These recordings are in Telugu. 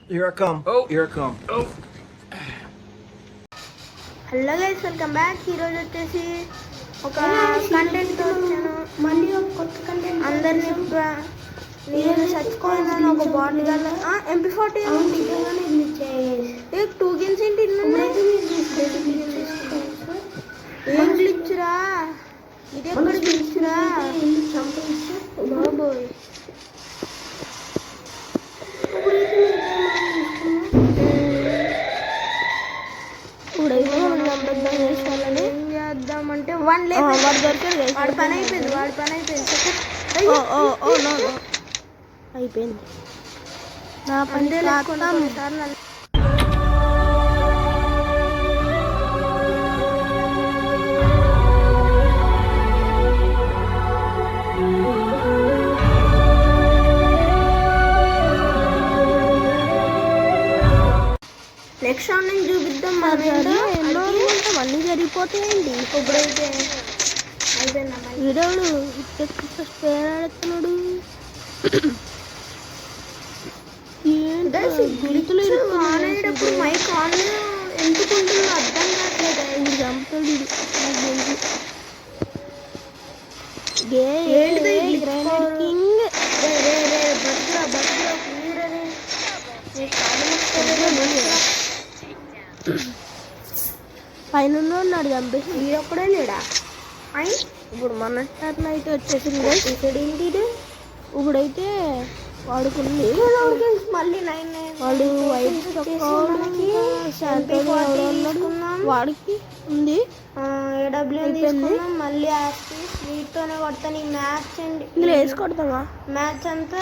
Here I come. Oh, here I come. Oh. Hello guys, welcome back. ఈరోజు వచ్చేసి ఒక కంటెంట్ వచ్చాను. మళ్ళీ ఒక కొత్త కంటెంట్ అందరినీ నేను చచ్చిపోయిందని ఒక బాడీ గన్ MP40 టూ గిన్స్ ఏంటి ఏం గ్లిచ్చురా, ఇది ఎక్కడ గ్లిచ్చురా బాబోయ్. ఏం చేద్దామంటే వాడు పని అయిపోయింది. అయిపోయింది నా పని. నెక్స్ట్ రౌండ్ నుంచి చూపిద్దాం. అన్నీ జరిగిపోతాయండి. ఇప్పుడైతే అయిపోయిందా వీడోడు ఫస్ట్ ఆడుతున్నాడు. గుర్తులు ఆన్ అయ్యేటప్పుడు మైక్ ఆన్ ఎందుకుంటుందో అర్థం కావట్లేదు. ఇప్పుడు చంపుతాడు పైన ఉన్నాడు చంపేసి. వీడొక్కడే లేడా? ఇప్పుడు మన టర్న్ అయితే వచ్చేసింది. ఇప్పుడైతే వాడుకుంది. మళ్ళీ వాడు వైట్ వాడికి ఉంది. తీసుకున్నాం మళ్ళీ వీటితోనే కొడతాను. ఈ మ్యాచ్ అండి, ఇందులో వేసి కొడతావా? మ్యాచ్ అంతా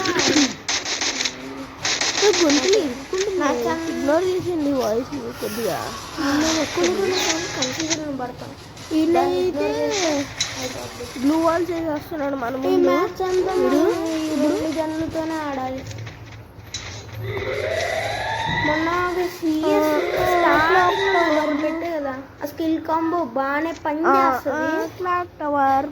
గొంతులు ఇగ్నోర్ చేసింది వాయిస్ కొద్దిగా. కన్ఫ్యూజన్ పడతాం. ఈయనైతే బ్లూ వాల్ చేసి వస్తున్నాడు. మన ఈ మ్యాచ్ అంతా రెండు జన్లతోనే ఆడాలి. మొన్న పెట్టే కదా ఆ స్కిల్ కాంబో బాగానే పని చేస్తుంది. క్లాక్ టవర్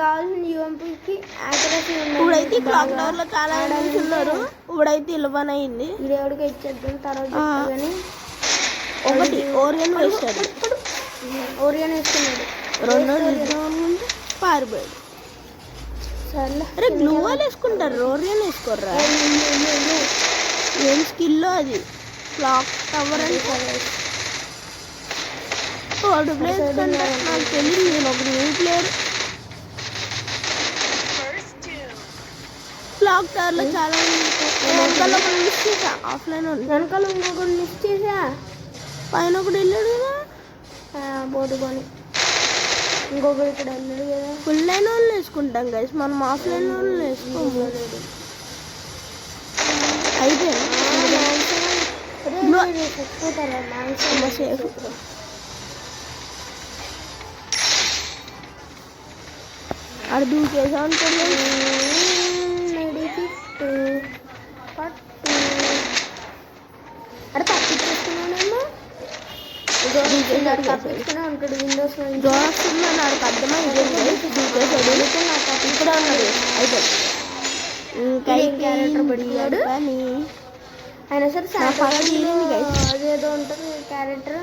కావాల్సిన యూఎంపీకి యాక్యురసీ ఉంది. ఇప్పుడైతే క్లాక్ టవర్ లో చాలా ఉన్నారు. ఇప్పుడైతే 11 అయింది. దేవుడికి ఇచ్చేద్దాం తర్వాత. కానీ ఒకటి ఓరియన్ వేస్తాడు. ఓరియన్ వేస్తున్నాడు. రెండో పారిపోయాడు. అరే గ్లూ వాల్ వేసుకుంటారు, ఓరియన్ వేసుకోర్రా. ఏం స్కిల్లో అది క్లాక్ టవర్ అని వాడు ప్లేస్ కంటే నాకు తెలియదు. నేను ఒక న్యూ ప్లేయర్. క్లాక్ టవర్ లో చాలా వెనకాల ఒకటి మిస్ చేసా. ఆఫ్లైన్ వెనకాల ఇంకొకటి మిస్ చేసా. పైన ఒకటి వెళ్ళాడు కదా పోటుకొని. ఇంకొకటి ఇక్కడ వెళ్ళాడు కదా. ఫుల్ లైన్ వాళ్ళు వేసుకుంటాం గైస్, మనం ఆఫ్లైన్ వాళ్ళు వేసుకోలేదు. అయిపోయింది. అక్కడ దూకేసా ఉంటుంది. అక్కడ తప్పించేస్తున్నాడేమో. తప్పించుకునే ఉంటాడు విండోస్ లో. నాకు అర్థమైంది. దూకేసాడు ఇక్కడ ఉన్నాడు. అయిపోయింది. క్యారెక్టర్ పెట్టుకున్నాడు కానీ అయినా సరే అదేదో ఉంటుంది క్యారెక్టర్.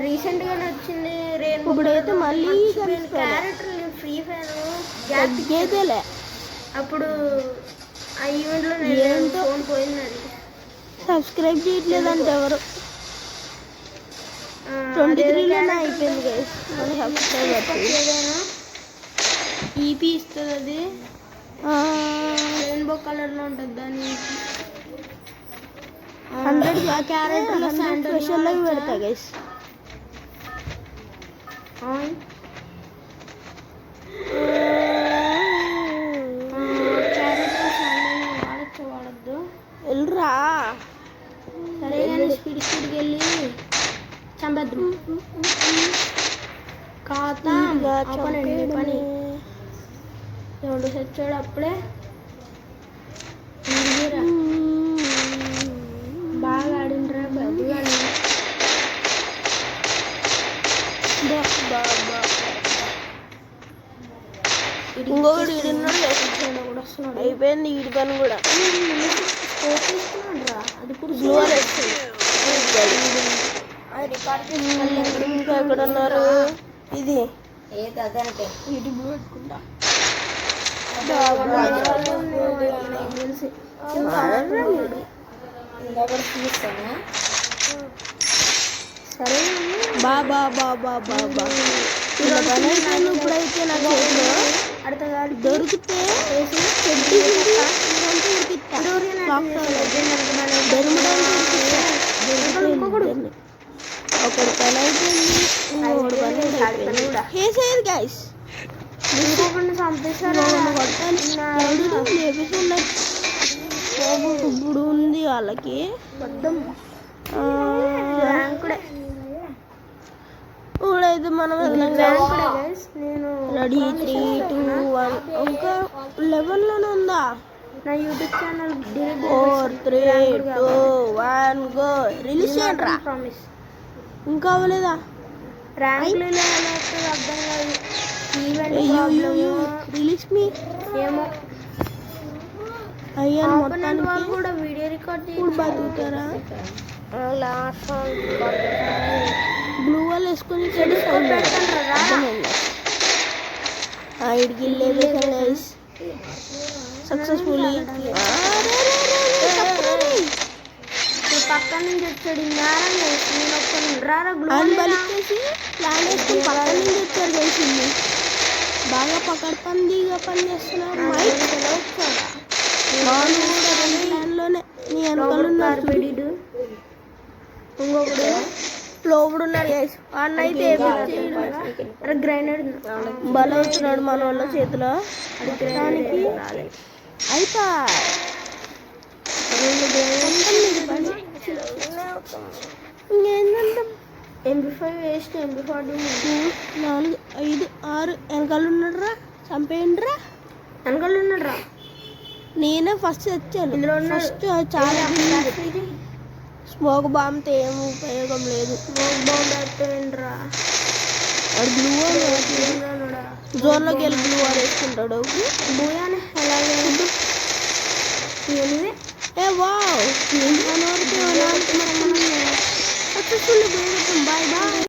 రీసెంట్ గానే వచ్చింది. ఇప్పుడైతే మళ్ళీ క్యారెక్టర్ ఫ్రీ ఫైర్ గేదేలే. అప్పుడు ఆ ఈవెంట్ లో నేను ఫోన్ పోయింది. అది సబ్స్క్రైబ్ చేయట్లేదంటే ఎవరు 23లోనే అయిపోయింది గైస్. మన సబ్స్క్రైబర్ ఏదైనా ఈపీ ఇస్తుంది. అది రెయిన్బో కలర్ లో ఉంటుంది. దాని 100 క్యారెక్టర్ లో స్పెషల్ లో పెడతా గైస్. క్యారెక్టర్ వాడద్దు. వెళ్ళరా సరే కానీ స్పీడ్కి వెళ్ళి చంపద్దు. ఖాతా పని ఎవడు తెచ్చాడు అప్పుడే. బాగా ఆడిండ్రా బాబు. ఇంకొకటి ఇడున్నాడు లేకపోతే కూడా వస్తున్నాడు. అయిపోయింది వీడి పని కూడా. స్కోప్ తీసుకున్నాడు రా. అది ఇప్పుడు గ్లూ వాల్ వేస్తుంది. ఇంకా ఎక్కడ ఉన్నారు? ఇది యూట్యూబ్ పెట్టుకుంటా. సరే బాబా బాబా బాబా ఇలా పని అయిపోయింది. ఇప్పుడైతే నా చేతిలో అడతగాలి దొరికితే ఒకటి పని అయిపోయింది. ఇంకొకటి పని అయిపోయింది. చేసేది గైస్ ఇంకొకరిని చంపేశారు. ఇప్పుడు ఉంది వాళ్ళకి ర్యాంకుడే. ఇప్పుడైతే మనం నేను రెడీ 3, 2, 1 ఇంకా 11లోనే ఉందా? నా యూట్యూబ్ ఛానల్ 4, 3, 2, 1 గో. రిలీజ్ చేయండి రా. ప్రామిస్. ఇంకా అవ్వలేదా? ర్యాంకులు అర్థం కాదు. రిలీజ్ మీ ఏమో అయ్యా మొత్తానికి వాళ్ళు కూడా వీడియో రికార్డ్ ఇప్పుడు బతుకుతారా? లాస్ట్ బ్లూ వాల్ వేసుకొని సక్సెస్ఫుల్లీ పక్కన నుంచి వచ్చాడు. ఆయన బలిచేసి ప్లాన్ వేసుకుని పక్కన నుంచి వచ్చారు. చేసింది బాగా పకడ్బందీగా పనిచేస్తున్నారు. ప్లాన్లోనే నీ వెనకాల ఉన్నారు. ఇంకొకడు లోపడు ఉన్నారు గైస్. అన్న అయితే గ్రైండర్ బలం అవుతున్నాడు మన వాళ్ళ చేతిలో. దానికి అయిపో ఇంకేంటంటే MP5 వేస్ట్. MP40 4, 5, 6 వెనకాల ఉన్నాడు రా. చంపేయండి రా. వెనకాల ఉన్నాడు రా. నేనే ఫస్ట్ తెచ్చాను. ఇందులో ఫస్ట్ చాలా స్మోక్ బాంబ్తో ఏం ఉపయోగం లేదు. స్మోక్ బాంబ్ అయిపోయిండ్రా. గ్లూ జోన్లోకి వెళ్ళి గ్లూ వాల్ వేసుకుంటాడు. భూయాన్ని ఎలా ఏ వావ్ సక్సెస్ఫుల్లీ బాయ్ బాయ్.